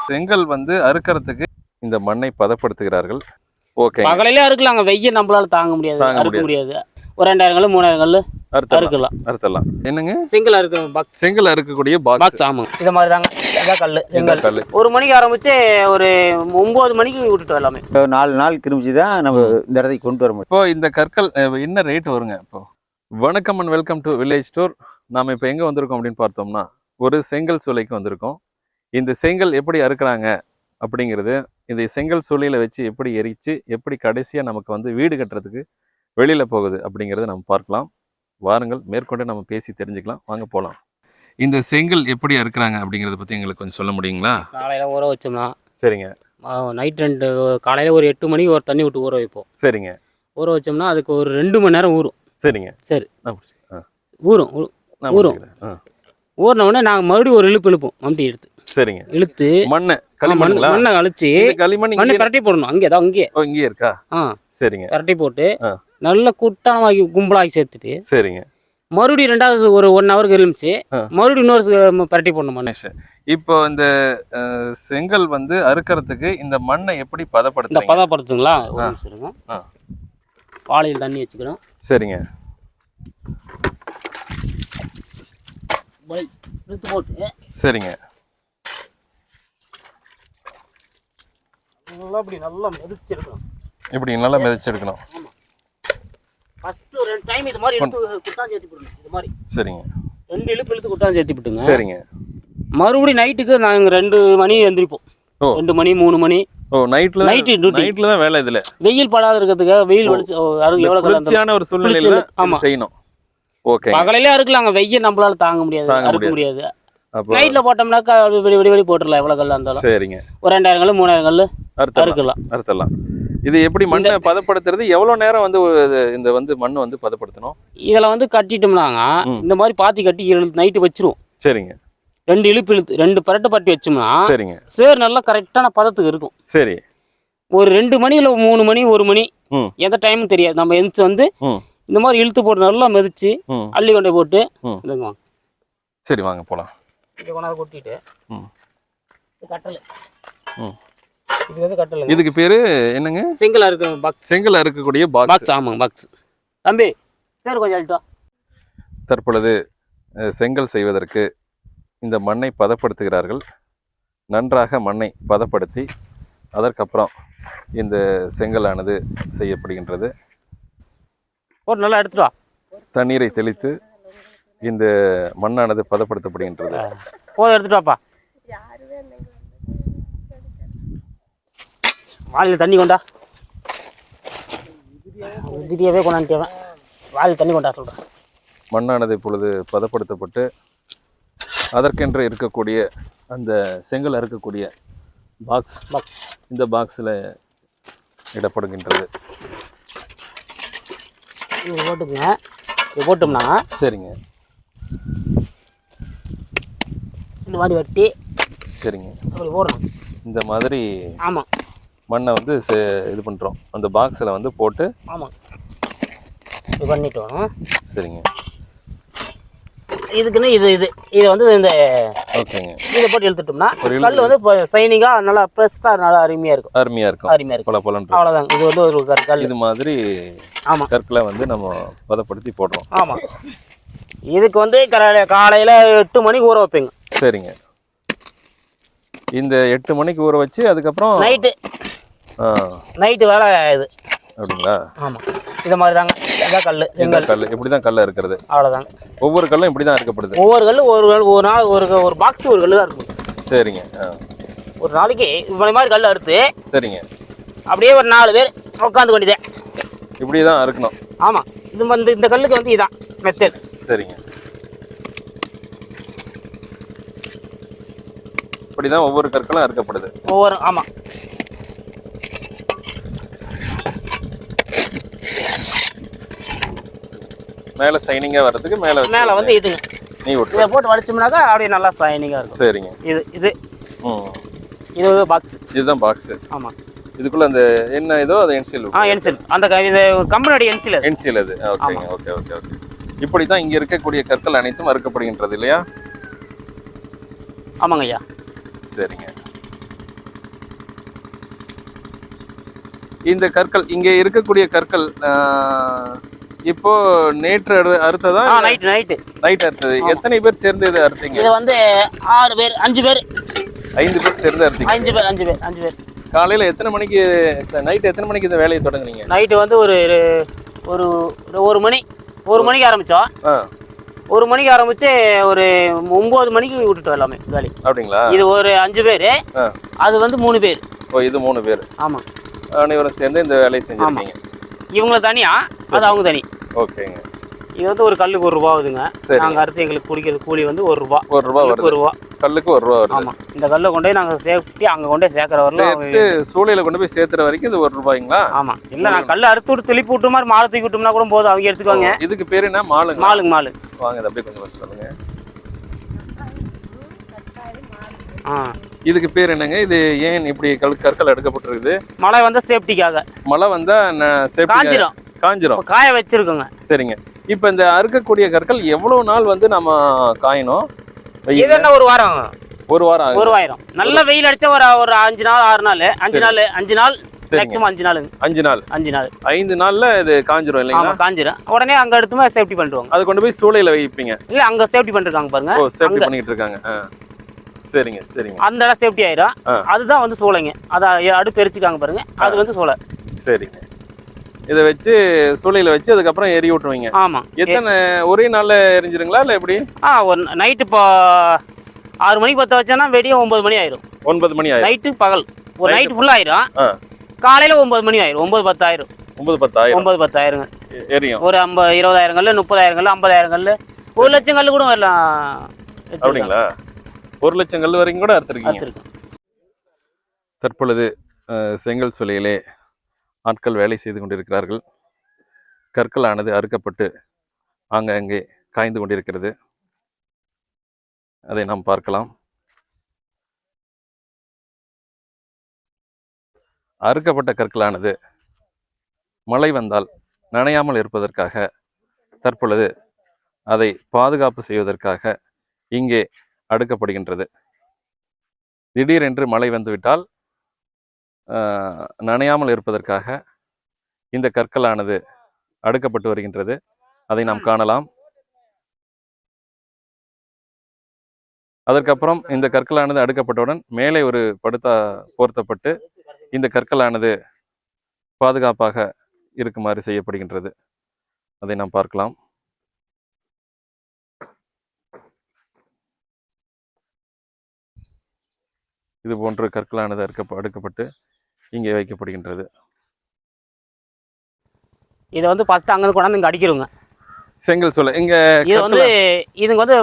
செங்கல் வந்து அறுக்கிறதுக்கு இந்த மண்ணை பதப்படுத்துகிறார்கள். ஓகே, பகலையிலே அறுக்கலாங்க, வெயில் நம்மளால தாங்க முடியாது, அறுக்க முடியாது. ஒரு 2000 கல் 3000 கல் அறுத்தலாம். என்னங்க செங்கல் அறுக்க பாக்ஸ், செங்கல் அறுக்கக்கூடிய பாக்ஸ். ஆமாங்க, இது மாதிரி தாங்க. இதான் கல், செங்கல் கல். 1 மணிக்கு ஆரம்பிச்சு ஒரு 9 மணிக்கு விட்டுட்டு எல்லாமே 4 நாள் கிருமிச்சு தான் நம்ம இந்த இடத்துக்கு கொண்டு வர முடியும். இப்போ இந்த கற்கள் என்ன ரேட் வருங்க? இப்போ வணக்கம் and welcome to village store. நாம் இப்போ எங்கே வந்திருக்கோம் அப்படின்னு பார்த்தோம்னா, ஒரு செங்கல் சூளைக்கு வந்திருக்கோம். இந்த செங்கல் எப்படி அறுக்கிறாங்க அப்படிங்கிறது, இந்த செங்கல் சூளையில் வச்சு எப்படி எரித்து எப்படி கடைசியாக நமக்கு வந்து வீடு கட்டுறதுக்கு வெளியில் போகுது அப்படிங்கிறத நம்ம பார்க்கலாம். வாருங்கள், மேற்கொண்டு நம்ம பேசி தெரிஞ்சுக்கலாம். வாங்க போகலாம். இந்த செங்கல் எப்படி அறுக்கிறாங்க அப்படிங்கிறத பற்றி எங்களுக்கு கொஞ்சம் சொல்ல முடியுங்களா? காலையில் ஊற வச்சோம்னா சரிங்க, நைட் 2 காலையில் ஒரு 8 மணிக்கு ஒரு தண்ணி விட்டு ஊற வைப்போம். சரிங்க, ஊற வச்சோம்னா அதுக்கு ஒரு 2 மணி நேரம் ஊறும். சரிங்க, சரி, ஊறும். ஊறின உடனே நாங்கள் மறுபடியும் ஒரு இழுப்போம், மம்பி எடுத்து. சரிங்க, இழுத்து மண்ணை அழிச்சு மண்ணை கரட்டி போடணும். இங்கே இருக்கா? சரிங்க, கரட்டி போட்டு நல்ல குட்டானமாக்கி கும்பலாக்கி சேர்த்துட்டு, சரிங்க, மறுபடியும் 2வது ஒரு 1 ஹவருக்கு இருந்துச்சு, மறுபடியும் இன்னொரு பரட்டி போடணும் மண்ணை. இப்போ இந்த செங்கல் வந்து அறுக்கிறதுக்கு இந்த மண்ணை எப்படி பதப்படுத்துங்களா? வாளியில் தண்ணி வச்சுக்கணும். சரிங்க, இழுத்து போட்டு சரிங்க, நல்லா மிதிச்சிருக்கணும். இப்படி நல்லா மிதிச்செடுக்கணும். ஃபர்ஸ்ட் ஒரு டைம் இது மாதிரி எடுத்து குட்டான் சேர்த்து போடுங்க. இது மாதிரி சரிங்க, 2 இழுப்பு இழுத்து குட்டான் சேர்த்து போட்டுங்க. சரிங்க. மறுபடியும் நைட்டுக்கு நாங்கள் 2 மணி எந்திரிப்போம். 2 மணி 3 மணி. நைட்ல தான் வேலை. இதுல வெயில் படாத இருக்கிறதுக்காக வெயில் எவ்வளவு ஒரு சூழ்நிலையில செய்யணும். ஓகே, பகலையிலே அறுக்கலாங்க, வெயில் நம்மளால தாங்க முடியாது, அறுக்க முடியாது. நைட்ல போட்டோம்னாக்கா வெளி போட்டுடலாம், எவ்வளவு கல்லா இருந்தாலும். சரிங்க, ஒரு 2000 கல் 3000 கல் அறுக்கலாம். இது எப்படி மண்ணை பதப்படுத்துறது? எவ்வளவு நேரம் வந்து இந்த வந்து மண்ணை வந்து பதப்படுத்தணும்? இதுல வந்து கட்டிட்டோம்னாங்க இந்த மாதிரி பாத்தி கட்டி நைட்டு வச்சிருவோம். சரிங்க, 2 இழுப்பு இழுத்து 2 பரட்டை பட்டி வச்சோம்னா சரிங்க, சேர் நல்லா கரெக்டான பதத்துக்கு இருக்கும். சரி, ஒரு 2 மணி இல்லை 3 மணி 1 மணி எந்த டைமும் தெரியாது. நம்ம எந்திரிச்சு வந்து இந்த மாதிரி இழுத்து போட்டு நல்லா மிதிச்சு அள்ளி கொண்டே போட்டு இதுங்க. சரி, வாங்க போலாம். இதை கொண்டாந்து கொட்டிட்டு கட்டலை. இது வந்து கட்டலை. இதுக்கு பேரு என்னங்க? செங்கல் அறுக்க பாக்ஸ். செங்கல் அறுக்கக்கூடிய பாக்ஸ். ஆமாங்க, பாக்ஸ். தம்பி சரி, கொஞ்சம் அழுத்தம். தற்பொழுது செங்கல் செய்வதற்கு இந்த மண்ணை பதப்படுத்துகிறார்கள். நன்றாக மண்ணை பதப்படுத்தி அதற்கப்புறம் இந்த செங்கலானது செய்யப்படுகின்றது. போட்டு நல்லா எடுத்துட்டு வா. தண்ணீரை தெளித்து இந்த மண்ணானது பதப்படுத்தப்படுகின்றது. போதும், எடுத்துட்டு வாப்பா. வாளியில் தண்ணி கொண்டா. திடீர்வே கொண்டாந்துட்டேன். வாளியில் தண்ணி கொண்டா சொல்கிறேன். மண்ணானது இப்பொழுது பதப்படுத்தப்பட்டு அதற்கென்று இருக்கக்கூடிய அந்த செங்கல் அறுக்கக்கூடிய பாக்ஸ் இந்த பாக்ஸில் இடப்படுகின்றது. இது போட்டுக்குங்க. இது போட்டோம்னா சரிங்க, இந்த மாதிரி வெட்டி சரிங்க, அப்படி போடணும். இந்த மாதிரி ஆமாம், மண்ணை வந்து இது பண்ணுறோம், அந்த பாக்ஸில் வந்து போட்டு. ஆமாம், இது பண்ணிட்டோம். சரிங்க, இதுக்குன்னு இது வந்து இந்த ஓகேங்க, இதை போட்டு இழுத்துட்டோம்னா கல் வந்து இப்போ சைனிங்காக நல்லா ப்ரெஸ்ஸாக நல்லா அருமையாக இருக்கும். அவ்வளோதாங்க. இது வந்து ஒரு கற்கள் இது மாதிரி. ஆமாம், கற்களை வந்து நம்ம பதப்படுத்தி போடுறோம். ஆமாம், இதுக்கு வந்து காலையில் 8 மணிக்கு ஊற வைப்பேங்க. சரிங்க, இந்த 8 மணிக்கு ஊற வச்சு அதுக்கப்புறம் நைட்டு வேலை இது அப்படிங்களா? ஆமாம், இது மாதிரி தாங்க. இதான் கல், செங்கல் கல். இப்படி தான் கல் இருக்கிறது. அவ்வளோதாங்க. ஒவ்வொரு கல்லும் இப்படி தான் இருக்கப்படுது. ஒவ்வொரு கல் ஒரு நாள் ஒரு பாக்ஸ் ஒரு கல் தான் இருக்கும். சரிங்க, ஒரு நாளைக்கு இப்படி மாதிரி கல் அறுத்து. சரிங்க, அப்படியே ஒரு 4 பேர் உட்காந்து கொண்டிதேன். இப்படி தான் அறுக்கணும். ஆமாம், இது வந்து இந்த கல்லுக்கு வந்து இதான் மெத்தட். சரிங்க, இப்படி தான் ஒவ்வொரு கற்களும் அறுக்கப்படுது. ஆமாம், மேலே சைனிங்காக வர்றதுக்கு மேலே வந்து இதுங்க இதை போட்டு வலிச்சோம்னாக்கா அப்படியே நல்லா சைனிங்காக இருக்கும். சரிங்க, இது பாக்ஸ். இதுதான் பாக்ஸ். ஆமாம், இதுக்குள்ள அந்த என்ன ஏதோ அது என்சில். என்சில் அந்த கம்பெனியோட என்சில் அது. ஓகேங்க, ஓகே ஓகே ஓகே. இப்படி தான் இங்கே இருக்கக்கூடிய கற்கள் அனைத்தும் அறுக்கப்படுகின்றது இல்லையா? ஆமாங்க ஐயா. சரிங்க, இந்த கற்கள் இங்கே இருக்கக்கூடிய கற்கள் இப்போ நேற்று அறுத்ததா? நைட் அறுத்தது. எத்தனை பேர் சேர்ந்து இதை அறுத்தீங்க? இது வந்து 6 பேர் 5 பேர் 5 பேர் சேர்ந்து அறுத்தீங்க. 5 பேர். காலையில எத்தனை மணிக்கு, நைட் எத்தனை மணிக்கு இந்த வேலையை தொடங்குனீங்க? நைட்டு வந்து ஒரு மணிக்கு ஆரம்பிச்சோம். 1 மணிக்கு ஆரம்பிச்சு ஒரு 9 மணிக்கு விட்டுட்டோம் எல்லாமே வேலை. அப்படிங்களா? இது ஒரு 5 பேர், அது வந்து 3 பேர். ஓ, இது 3 பேர். ஆமா, அனைவரும் சேர்ந்து இந்த வேலையை செஞ்சிருக்கீங்க. இவங்கள தனியா, அது அவங்க தனி. ஓகேங்க. இது வந்து ஒரு கல்லுக்கு 1 ரூபா ஆகுதுங்க. நாங்கள் அறுத்து எங்களுக்கு குடிக்கிறது கூலி வந்து 1 ரூபா. 1 ரூபா வருது. 1 ரூபா கல்லுக்கு 1 ரூபா வருது. ஆமாம். இந்த கல்லை கொண்டு போய் நாங்கள் சேஃப்டி அங்கே கொண்டு போய் சேர்க்குற வரலாம். சூளையில் கொண்டு போய் சேர்த்துற வரைக்கும் இது 1 ரூபாய்ங்களா? ஆமாம். இல்லை, நான் கல்லை அறுத்து விட்டு திருப்பி விட்டு மாதிரி மாலை தூக்கி விட்டோம்னா கூட போதும், அவங்க எடுத்துக்குவாங்க. இதுக்கு பேர் என்ன? மாலுங்க. மாலு. வாங்க, இதை அப்படியே கொஞ்சம் சொல்லுங்க. இதுக்கு பேர் என்னங்க? இது ஏன் இப்படி கற்கள் எடுக்கப்பட்டிருக்குது? மழை வந்தா சேஃப்டிக்காக. மழை வந்தா காஞ்சிரும். காய வச்சிருக்கோங்க. சரிங்க. இப்போ இந்த அறுக்கக்கூடிய கற்கள் எவ்வளவு நாள் வந்து நம்ம காயணும்? இது என்ன, 1 வாரம். 1 வாரம் ஆகும். 1 வாரம். நல்ல வெயில் அடிச்சா ஒரு 5 நாள் 6 நாள் 5 நாள் மேக்ஸிமம் 5 நாள். 5 நாள்ல இது காஞ்சிரும் இல்லைங்களா? காஞ்சிரும். உடனே அங்க எடுத்துமா சேஃப்டி பண்ணிடுவாங்க. அது கொண்டு போய் சூளையில வைப்பீங்க? இல்ல, அங்க சேஃப்டி பண்ணிருக்காங்க பாருங்க. ஓ, சேஃப்டி பண்ணிட்டு இருக்காங்க. சரிங்க. அந்த இடம் சேஃப்டி ஆயிரும். அதுதான் வந்து சூளைங்க. அதை அடுப்பு எரிச்சுக்காங்க பாருங்க, அது வந்து சூளை. சரிங்க. இதை வச்சு சூளையில வச்சு அதுக்கப்புறம் எரி விட்டுருவீங்க? ஆமா. எத்தனை, ஒரே நாள்ல எரிஞ்சிருங்களா இல்ல எப்படி? ஒரு நைட்டு இப்போ 6 மணிக்கு பற்ற வச்சோன்னா வெடிய 9 மணி ஆயிரும். 9 மணி ஆயிரும். நைட்டு பகல் ஒரு நைட்டு ஃபுல்லா ஆயிரும். காலையில 9 மணி ஆயிரும். 9-10 ஆயிரும். 9-10 ஆயிருங்க எரியும். ஒரு 20,000 கல்லு, 30,000 கல்லு, 50,000 கல்லு, 1 லட்சம் கல்லு கூட வரலாம். அப்படிங்களா? 1 லட்சம் கல் வரைக்கும் கூட அறுத்துருக்கீங்க. தற்பொழுது செங்கல் சூளையிலே ஆட்கள் வேலை செய்து கொண்டிருக்கிறார்கள். கற்களானது அறுக்கப்பட்டு ஆங்காங்கே காய்ந்து கொண்டிருக்கிறது. அதை நாம் பார்க்கலாம். அறுக்கப்பட்ட கற்களானது மழை வந்தால் நனையாமல் இருப்பதற்காக தற்பொழுது அதை பாதுகாப்பு செய்வதற்காக இங்கே அடுக்கப்படுகின்றது. திடீரென்று மழை வந்துவிட்டால் நனையாமல் இருப்பதற்காக இந்த கற்களானது அடுக்கப்பட்டு வருகின்றது. அதை நாம் காணலாம். அதற்கப்புறம் இந்த கற்களானது அடுக்கப்பட்டவுடன் மேலே ஒரு படுத்தா போர்த்தப்பட்டு இந்த கற்களானது பாதுகாப்பாக இருக்குமாறு செய்யப்படுகின்றது. அதை நாம் பார்க்கலாம். இது போன்ற கற்களானது அடுக்கப்பட்டு இங்கே வைக்கப்படுகின்றது. இதை வந்து ஃபர்ஸ்ட் அங்கிருந்து கொண்டாந்து இங்கே அடிக்கிறோங்க. செங்கல் சூளை இங்க இது வந்து இதுங்க வந்து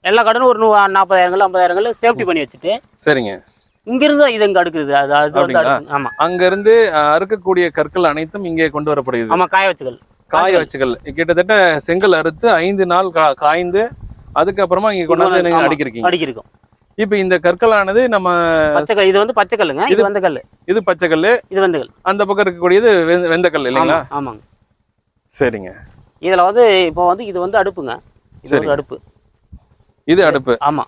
எல்லா கடனும் ஒரு 40,000 கல் 50,000 கல் சேஃப்டி பண்ணி வச்சுட்டு, சரிங்க, இங்கிருந்து இது இங்கே அடுக்குது. ஆமா, அங்கிருந்து அறுக்கக்கூடிய கற்கள் அனைத்தும் இங்கே கொண்டு வரப்படுகிறது. ஆமா, காய வச்சுகள் கிட்டத்தட்ட செங்கல் அறுத்து 5 நாள் காய்ந்து அதுக்கப்புறமா இங்க கொண்டாந்து அடிக்கிறோம். இப்ப இந்த கற்களானது நம்ம இது வந்து பச்சை கல்லுங்க. இது வந்து கல். இது பச்சை கல், இது வெந்த கல். அந்த பக்கம் இருக்கக்கூடியது வெந்த கல் இல்லைங்களா? ஆமாங்க. சரிங்க. இதுல வந்து இப்போ வந்து இது வந்து அடுப்புங்க. இது ஒரு அடுப்பு. இது அடுப்பு. ஆமா,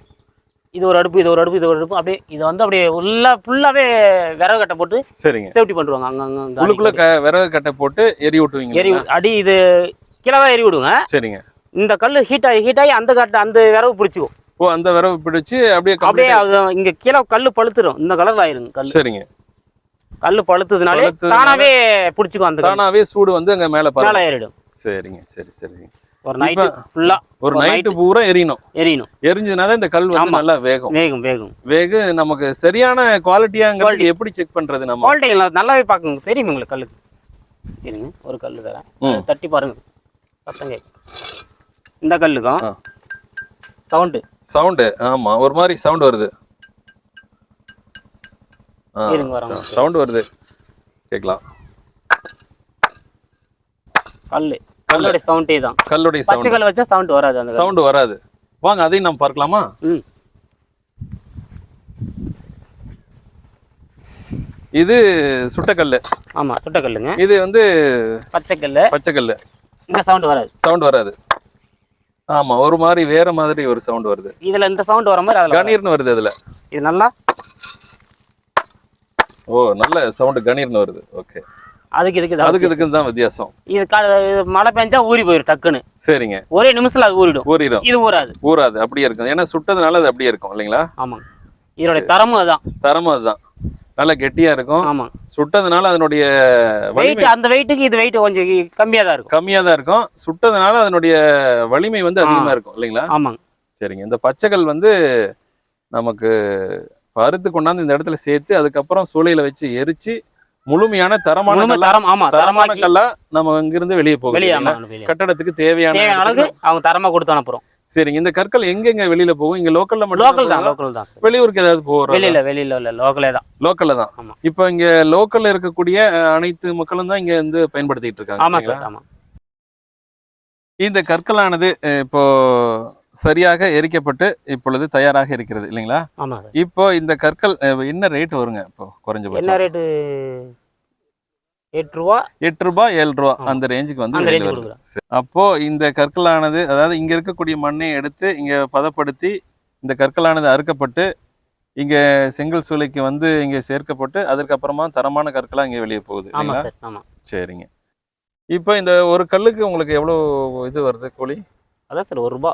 இது ஒரு அடுப்பு, இது ஒரு அடுப்பு, இது ஒரு அடுப்பு. அப்படியே இது வந்து அப்படியே ஃபுல்லாவே விறகு கட்டை போட்டு, சரிங்க, சேஃப்டி பண்ணுவாங்க. அங்கங்க உள்ளுக்குள்ள விறகு கட்டை போட்டு எரி விட்டுவீங்க. அடி இது கிலவா எரி விடுங்க. சரிங்க. இந்த கல் ஹீட் ஆகி அந்த விறகு பிடிச்சிக்கும். ஓ, அந்த விறகு பிடிச்சு அப்படியே இங்க கீழே கல்லு பழுத்துரும். இந்த கலர்ல ஆயிருங்க கல். சரிங்க. கல்லு பழுத்ததுனாலே தானாவே பிடிச்சிக்கும். அந்த தானாவே சூடு வந்து அங்க மேல ஏறிடும். சரிங்க. சரிங்க. ஒரு நைட்டு ஃபுல்லா, ஒரு நைட்டு பூரா எரியணும். எரிஞ்சதுனால இந்த கல் வந்து நல்லா வேகும். நமக்கு சரியான குவாலிட்டியாங்கிறது எப்படி செக் பண்றது? நம்ம குவாலிட்டி நல்லாவே பார்க்கணும். தெரியும் உங்களுக்கு கல்லுக்கு. இருங்க, ஒரு கல் தரேன், தட்டி பாருங்க. சத்தம் கேட்கும். இந்த கல்லுக்கும் சவுண்டு ஆமா, ஒரு மாதிரி சவுண்ட் வருது. சவுண்ட் வருது, கேட்கலாம். கல்லுடைய சவுண்டே தான். கல்லுடைய சவுண்ட். பச்சை கல் வச்சா சவுண்ட் வராது. அந்த சவுண்ட் வராது. வாங்க, அதையும் நம்ம பார்க்கலாமா? இது சுட்டக்கல்லு. ஆமா, சுட்டக்கல்லுங்க. இது வந்து பச்சை கல்லு. இந்த சவுண்ட் வராது. ஆமா, ஒரு மாதிரி வேற மாதிரி ஒரு சவுண்ட் வருது. இதுல இந்த சவுண்ட் வர மாதிரி அதுல கணீர்னு வருது. அதுல இது நல்லா ஓ நல்ல சவுண்ட் கணீர்னு வருது. ஓகே. அதுக்கு தான் வித்தியாசம். இது மழை பெஞ்சா ஊறி போயிடும் டக்குன்னு. சரிங்க. ஒரே நிமிஷத்துல அது ஊறிடும். இது ஊறாது அப்படியே இருக்கும். ஏன்னா சுட்டதுனால அது அப்படியே இருக்கும் இல்லைங்களா? ஆமாங்க. இதோட தரமும் அதுதான். நல்லா கெட்டியா இருக்கும். ஆமாங்க. சுட்டதுனால அதனுடைய வெயிட், அந்த வெயிட்டுக்கு இது வெயிட் கொஞ்சம் கம்மியா தான் இருக்கும். சுட்டதுனால அதனுடைய வலிமை வந்து அதிகமா இருக்கும் இல்லைங்களா? ஆமாங்க. சரிங்க. இந்த பச்சைக்கல் வந்து நமக்கு பருத்து கொண்டாந்து இந்த இடத்துல சேர்த்து அதுக்கப்புறம் சூளையில வச்சு எரிச்சு முழுமையான தரமான கல்லா நம்ம இங்கிருந்து வெளியே போகும். கட்டடத்துக்கு தேவையான அளவுக்கு அவங்க தரமா கொடுத்து அனுப்புறோம். சரிங்க. இந்த கற்கள் எங்கெங்க வெளியில போகும்? இங்க லோக்கல்ல மட்டும்? லோக்கல் தான். வெளியூருக்கு ஏதாவது போறோம்? வெளியில இல்ல, லோக்கல்ல தான். இப்போ இங்க லோக்கல்ல இருக்கக்கூடிய அனைத்து மக்களும் தான் இங்க வந்து பயன்படுத்திட்டு இருக்காங்க. ஆமா சார். ஆமா. இந்த கற்களானது இப்போ சரியாக எரிக்கப்பட்டு இப்பொழுது தயாராக இருக்கிறது இல்லைங்களா? ஆமா சார். இப்போ இந்த கற்கள் என்ன ரேட் வருங்க? இப்போ குறைஞ்சபட்சம் என்ன ரேட்டு? 8 ரூபா 7 ரூபா அந்த ரேஞ்சுக்கு வந்து. அப்போ இந்த கற்களானது, அதாவது இங்க இருக்கக்கூடிய மண்ணை எடுத்து இங்க பதப்படுத்தி இந்த கற்களானது அறுக்கப்பட்டு இங்க செங்கல் சூளைக்கு வந்து இங்க சேர்க்கப்பட்டு அதுக்கப்புறமா தரமான கற்களா இங்க வெளியே போகுது. சரிங்க. இப்போ இந்த ஒரு கல்லுக்கு உங்களுக்கு எவ்வளவு இது வருது கூலி? அதான் சார் 1 ரூபா.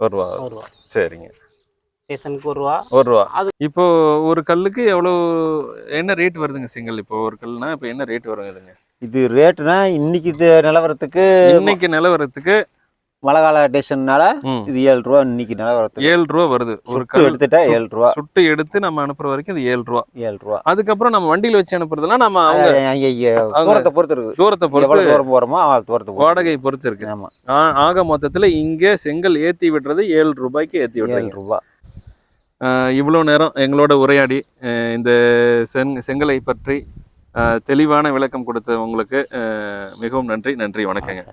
1 ரூபா. சரிங்க. ஸ்டேஷனுக்கு 1 ரூபா. 1 ரூபா. இப்போ ஒரு கல்லுக்கு எவ்வளவு என்ன ரேட் வருதுங்க செங்கல்? இப்போ ஒரு கல்லுனா இப்போ என்ன ரேட் வருதுங்க? இது ரேட்டுனா இன்னைக்கு நிலவரத்துக்கு மழை கால டேஷன்னால இது 7 ரூபா. இன்னைக்கு நிலவரத்துக்கு 7 ரூபா வருது. ஒரு கல் எடுத்துட்டா 7 ரூபா. சுட்டு எடுத்து நம்ம அனுப்புற வரைக்கும் இது 7 ரூபா. 7 ரூபா. அதுக்கப்புறம் நம்ம வண்டியில வச்சு அனுப்புறதுலாம் நம்ம தூரத்தை பொறுத்து இருக்கு. எவ்வளவு தூரம் போறோமோ தூரத்துக்கு வாடகை பொறுத்து இருக்கு. ஆமா. ஆக மொத்தத்துல இங்க செங்கல் ஏத்தி விடுறது 7 ரூபாய்க்கு ஏத்தி விடுறீங்க. 7 ரூபா. இவ்வளோ நேரம் எங்களோட உரையாடி இந்த செங்கலை பற்றி தெளிவான விளக்கம் கொடுத்த உங்களுக்கு மிகவும் நன்றி. வணக்கங்க.